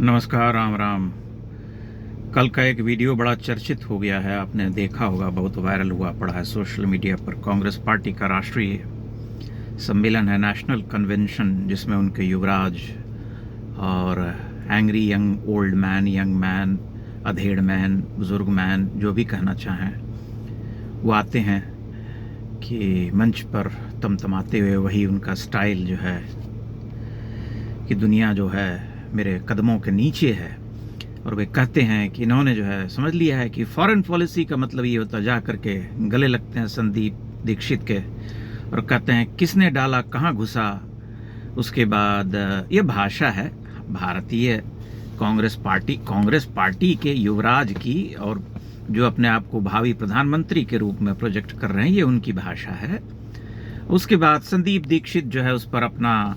नमस्कार, राम राम। कल का एक वीडियो बड़ा चर्चित हो गया है, आपने देखा होगा, बहुत वायरल हुआ पड़ा है सोशल मीडिया पर। कांग्रेस पार्टी का राष्ट्रीय सम्मेलन है, नेशनल कन्वेंशन, जिसमें उनके युवराज और angry young old man, young man, अधेड़ मैन, बुजुर्ग मैन, जो भी कहना चाहें, वो आते हैं कि मंच पर तमतमाते हुए। वही उनका स्टाइल जो है कि दुनिया जो है मेरे कदमों के नीचे है। और वे कहते हैं कि इन्होंने जो है समझ लिया है कि फॉरेन पॉलिसी का मतलब ये होता है, जा करके गले लगते हैं संदीप दीक्षित के और कहते हैं किसने डाला, कहाँ घुसा। उसके बाद ये भाषा है भारतीय कांग्रेस पार्टी के युवराज की, और जो अपने आप को भावी प्रधानमंत्री के रूप में प्रोजेक्ट कर रहे हैं, ये उनकी भाषा है। उसके बाद संदीप दीक्षित जो है उस पर अपना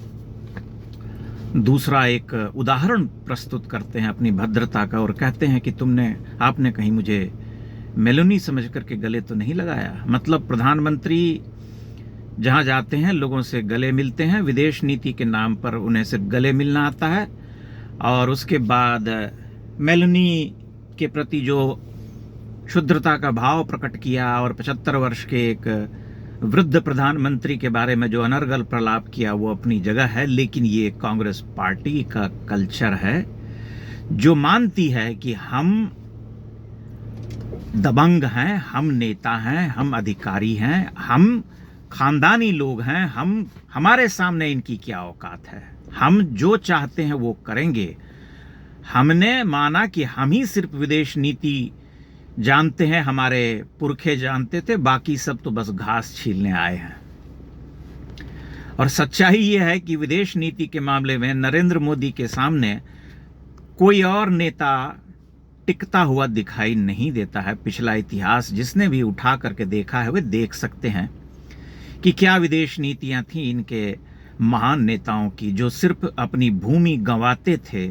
दूसरा एक उदाहरण प्रस्तुत करते हैं अपनी भद्रता का, और कहते हैं कि आपने कहीं मुझे मेलोनी समझ करके गले तो नहीं लगाया। मतलब प्रधानमंत्री जहां जाते हैं लोगों से गले मिलते हैं, विदेश नीति के नाम पर उन्हें सिर्फ गले मिलना आता है। और उसके बाद मेलोनी के प्रति जो शुद्धता का भाव प्रकट किया और 75 वर्ष के एक वृद्ध प्रधानमंत्री के बारे में जो अनर्गल प्रलाप किया, वो अपनी जगह है। लेकिन ये कांग्रेस पार्टी का कल्चर है जो मानती है कि हम दबंग हैं, हम नेता हैं, हम अधिकारी हैं, हम खानदानी लोग हैं, हमारे सामने इनकी क्या औकात है, हम जो चाहते हैं वो करेंगे। हमने माना कि हम ही सिर्फ विदेश नीति जानते हैं, हमारे पुरखे जानते थे, बाकी सब तो बस घास छीलने आए हैं। और सच्चाई यह है कि विदेश नीति के मामले में नरेंद्र मोदी के सामने कोई और नेता टिकता हुआ दिखाई नहीं देता है। पिछला इतिहास जिसने भी उठा करके देखा है वे देख सकते हैं कि क्या विदेश नीतियां थी इनके महान नेताओं की, जो सिर्फ अपनी भूमि गंवाते थे,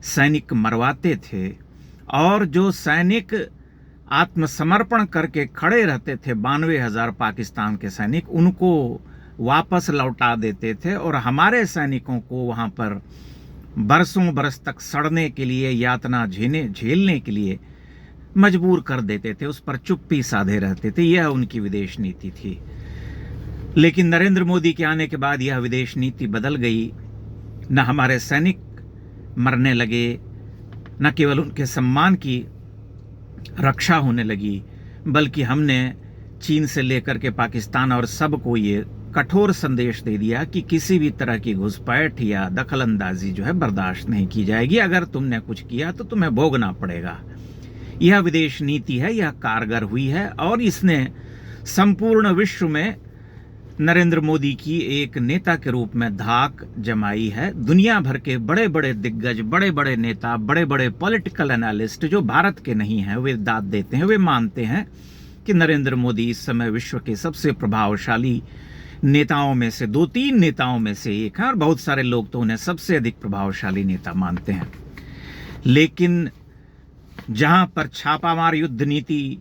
सैनिक मरवाते थे, और जो सैनिक आत्मसमर्पण करके खड़े रहते थे, 92,000 पाकिस्तान के सैनिक, उनको वापस लौटा देते थे और हमारे सैनिकों को वहां पर बरसों बरस तक सड़ने के लिए, यातना झेलने के लिए मजबूर कर देते थे, उस पर चुप्पी साधे रहते थे। यह उनकी विदेश नीति थी। लेकिन नरेंद्र मोदी के आने के बाद यह विदेश नीति बदल गई। न हमारे सैनिक मरने लगे, न केवल उनके सम्मान की रक्षा होने लगी, बल्कि हमने चीन से लेकर के पाकिस्तान और सबको ये कठोर संदेश दे दिया कि किसी भी तरह की घुसपैठ या दखलंदाजी जो है बर्दाश्त नहीं की जाएगी। अगर तुमने कुछ किया तो तुम्हें भोगना पड़ेगा। यह विदेश नीति है, यह कारगर हुई है और इसने संपूर्ण विश्व में नरेंद्र मोदी की एक नेता के रूप में धाक जमाई है। दुनिया भर के बड़े बड़े दिग्गज, बड़े बड़े नेता, बड़े बड़े पॉलिटिकल एनालिस्ट जो भारत के नहीं हैं, वे दाद देते हैं, वे मानते हैं कि नरेंद्र मोदी इस समय विश्व के सबसे प्रभावशाली नेताओं में से 2-3 नेताओं में से एक है, और बहुत सारे लोग तो उन्हें सबसे अधिक प्रभावशाली नेता मानते हैं। लेकिन जहां पर छापामार युद्ध नीति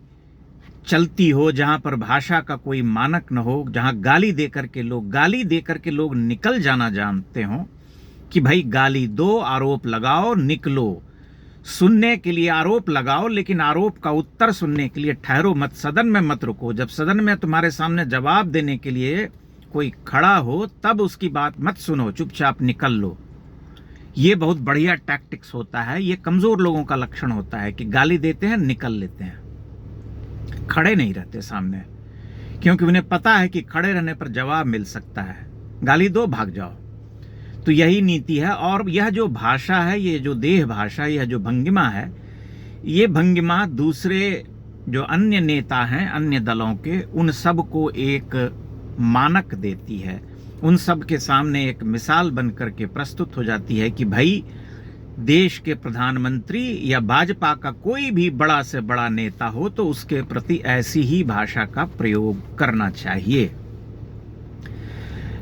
चलती हो, जहां पर भाषा का कोई मानक न हो, जहां गाली देकर के लोग निकल जाना जानते हो कि भाई गाली दो, आरोप लगाओ, निकलो। सुनने के लिए आरोप लगाओ, लेकिन आरोप का उत्तर सुनने के लिए ठहरो मत, सदन में मत रुको। जब सदन में तुम्हारे सामने जवाब देने के लिए कोई खड़ा हो तब उसकी बात मत सुनो, चुपचाप निकल लो। ये बहुत बढ़िया टैक्टिक्स होता है। ये कमजोर लोगों का लक्षण होता है कि गाली देते हैं, निकल लेते हैं, खड़े नहीं रहते सामने, क्योंकि उन्हें पता है कि खड़े रहने पर जवाब मिल सकता है। गाली दो, भाग जाओ। तो यही नीति है। और यह जो भाषा है, ये जो देह भाषा, यह जो भंगिमा है, ये भंगिमा दूसरे जो अन्य नेता हैं अन्य दलों के, उन सब को एक मानक देती है, उन सब के सामने एक मिसाल बनकर के प्रस्तुत हो जाती है कि भाई देश के प्रधानमंत्री या भाजपा का कोई भी बड़ा से बड़ा नेता हो तो उसके प्रति ऐसी ही भाषा का प्रयोग करना चाहिए।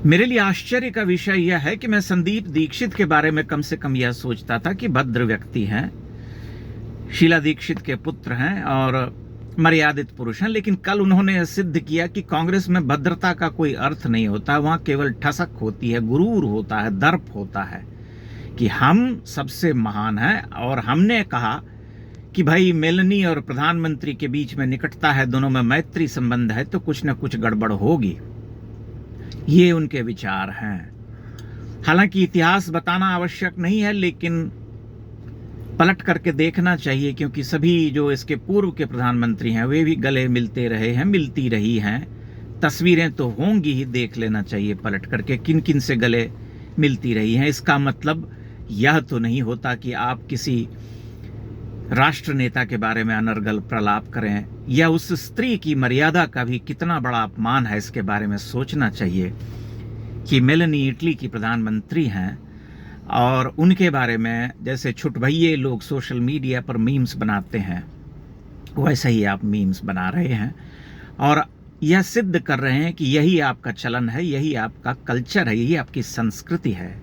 मेरे लिए आश्चर्य का विषय यह है कि मैं संदीप दीक्षित के बारे में कम से कम यह सोचता था कि भद्र व्यक्ति हैं, शीला दीक्षित के पुत्र हैं और मर्यादित पुरुष हैं। लेकिन कल उन्होंने यह सिद्ध किया कि कांग्रेस में भद्रता का कोई अर्थ नहीं होता, वहां केवल ठसक होती है, गुरूर होता है, दर्प होता है। कि हम सबसे महान हैं, और हमने कहा कि भाई मेलनी और प्रधानमंत्री के बीच में निकटता है, दोनों में मैत्री संबंध है, तो कुछ न कुछ गड़बड़ होगी। ये उनके विचार हैं। हालांकि इतिहास बताना आवश्यक नहीं है, लेकिन पलट करके देखना चाहिए, क्योंकि सभी जो इसके पूर्व के प्रधानमंत्री हैं वे भी गले मिलते रहे हैं, मिलती रही हैं। तस्वीरें तो होंगी ही, देख लेना चाहिए पलट करके किन किन से गले मिलती रही हैं। इसका मतलब यह तो नहीं होता कि आप किसी राष्ट्र नेता के बारे में अनर्गल प्रलाप करें, या उस स्त्री की मर्यादा का भी कितना बड़ा अपमान है इसके बारे में सोचना चाहिए कि मेलनी इटली की प्रधानमंत्री हैं, और उनके बारे में जैसे छुटभइये लोग सोशल मीडिया पर मीम्स बनाते हैं, वैसे ही आप मीम्स बना रहे हैं और यह सिद्ध कर रहे हैं कि यही आपका चलन है, यही आपका कल्चर है, यही आपकी संस्कृति है,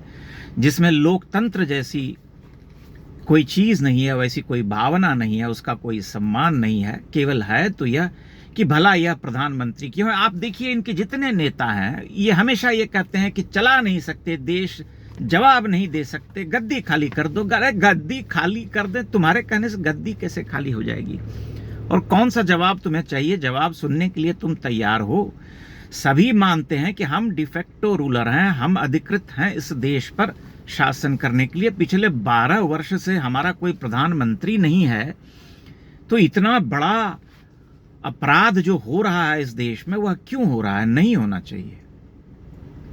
जिसमें लोकतंत्र जैसी कोई चीज़ नहीं है, वैसी कोई भावना नहीं है, उसका कोई सम्मान नहीं है। केवल है तो यह कि भला यह प्रधानमंत्री क्यों है। आप देखिए इनके जितने नेता हैं ये हमेशा ये कहते हैं कि चला नहीं सकते देश, जवाब नहीं दे सकते, गद्दी खाली कर दो। अरे गद्दी खाली कर दे, तुम्हारे कहने से गद्दी कैसे खाली हो जाएगी? और कौन सा जवाब तुम्हें चाहिए? जवाब सुनने के लिए तुम तैयार हो? सभी मानते हैं कि हम डिफेक्टो रूलर हैं, हम अधिकृत हैं इस देश पर शासन करने के लिए। पिछले 12 वर्ष से हमारा कोई प्रधानमंत्री नहीं है, तो इतना बड़ा अपराध जो हो रहा है इस देश में वह क्यों हो रहा है? नहीं होना चाहिए।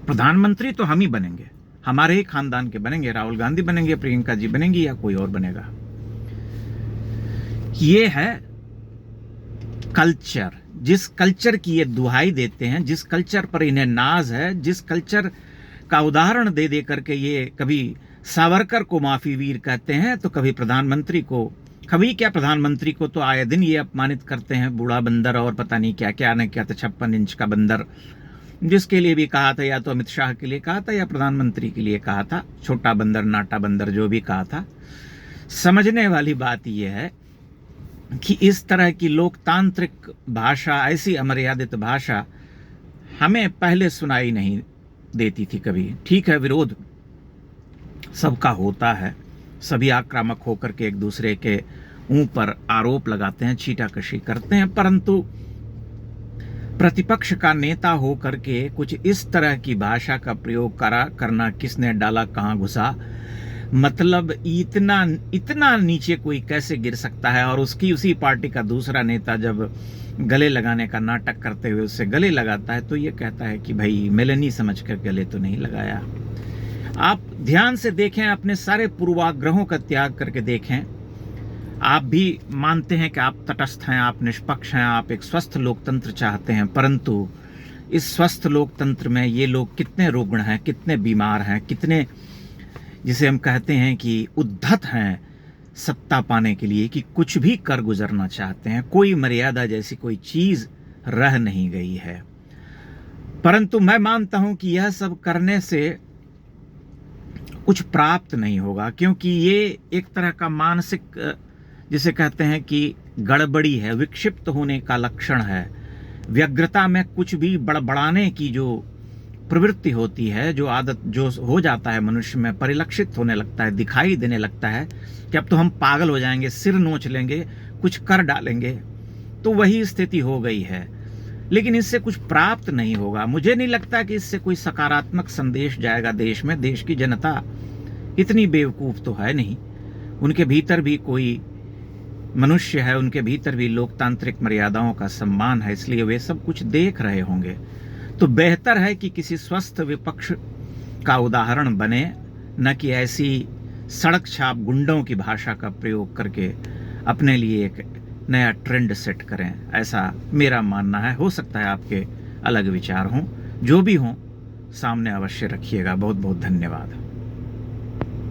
प्रधानमंत्री तो हम ही बनेंगे, हमारे ही खानदान के बनेंगे, राहुल गांधी बनेंगे, प्रियंका जी बनेंगी, या कोई और बनेगा। ये है कल्चर, जिस कल्चर की ये दुहाई देते हैं, जिस कल्चर पर इन्हें नाज है, जिस कल्चर का उदाहरण दे दे करके ये कभी सावरकर को माफी वीर कहते हैं, तो कभी प्रधानमंत्री को, कभी क्या प्रधानमंत्री को तो आए दिन ये अपमानित करते हैं, बूढ़ा बंदर और पता नहीं क्या क्या ने क्या था, 56 इंच का बंदर, जिसके लिए भी कहा था, या तो अमित शाह के लिए कहा था या प्रधानमंत्री के लिए कहा था, छोटा बंदर, नाटा बंदर, जो भी कहा था। समझने वाली बात यह है कि इस तरह की लोकतांत्रिक भाषा, ऐसी अमर्यादित भाषा हमें पहले सुनाई नहीं देती थी कभी। ठीक है, विरोध सबका होता है, सभी आक्रामक होकर के एक दूसरे के ऊपर आरोप लगाते हैं, छीटाकशी करते हैं, परंतु प्रतिपक्ष का नेता होकर के कुछ इस तरह की भाषा का प्रयोग करना किसने डाला, कहां घुसा? मतलब इतना नीचे कोई कैसे गिर सकता है? और उसी पार्टी का दूसरा नेता जब गले लगाने का नाटक करते हुए उससे गले लगाता है तो ये कहता है कि भाई मेलनी समझकर गले तो नहीं लगाया। आप ध्यान से देखें, अपने सारे पूर्वाग्रहों का त्याग करके देखें। आप भी मानते हैं कि आप तटस्थ हैं, आप निष्पक्ष हैं, आप एक स्वस्थ लोकतंत्र चाहते हैं, परंतु इस स्वस्थ लोकतंत्र में ये लोग कितने रुग्ण हैं, कितने बीमार हैं, कितने, जिसे हम कहते हैं कि उद्धत हैं सत्ता पाने के लिए, कि कुछ भी कर गुजरना चाहते हैं। कोई मर्यादा जैसी कोई चीज रह नहीं गई है। परंतु मैं मानता हूं कि यह सब करने से कुछ प्राप्त नहीं होगा, क्योंकि ये एक तरह का मानसिक, जिसे कहते हैं कि गड़बड़ी है, विक्षिप्त होने का लक्षण है। व्यग्रता में कुछ भी बड़बड़ाने की जो प्रवृत्ति होती है, जो आदत जो हो जाता है मनुष्य में, परिलक्षित होने लगता है, दिखाई देने लगता है कि अब तो हम पागल हो जाएंगे, सिर नोच लेंगे, कुछ कर डालेंगे, तो वही स्थिति हो गई है। लेकिन इससे कुछ प्राप्त नहीं होगा। मुझे नहीं लगता कि इससे कोई सकारात्मक संदेश जाएगा देश में। देश की जनता इतनी बेवकूफ तो है नहीं, उनके भीतर भी कोई मनुष्य है, उनके भीतर भी लोकतांत्रिक मर्यादाओं का सम्मान है, इसलिए वे सब कुछ देख रहे होंगे। तो बेहतर है कि किसी स्वस्थ विपक्ष का उदाहरण बने, न कि ऐसी सड़क छाप गुंडों की भाषा का प्रयोग करके अपने लिए एक नया ट्रेंड सेट करें। ऐसा मेरा मानना है। हो सकता है आपके अलग विचार हों, जो भी हों सामने अवश्य रखिएगा। बहुत बहुत धन्यवाद।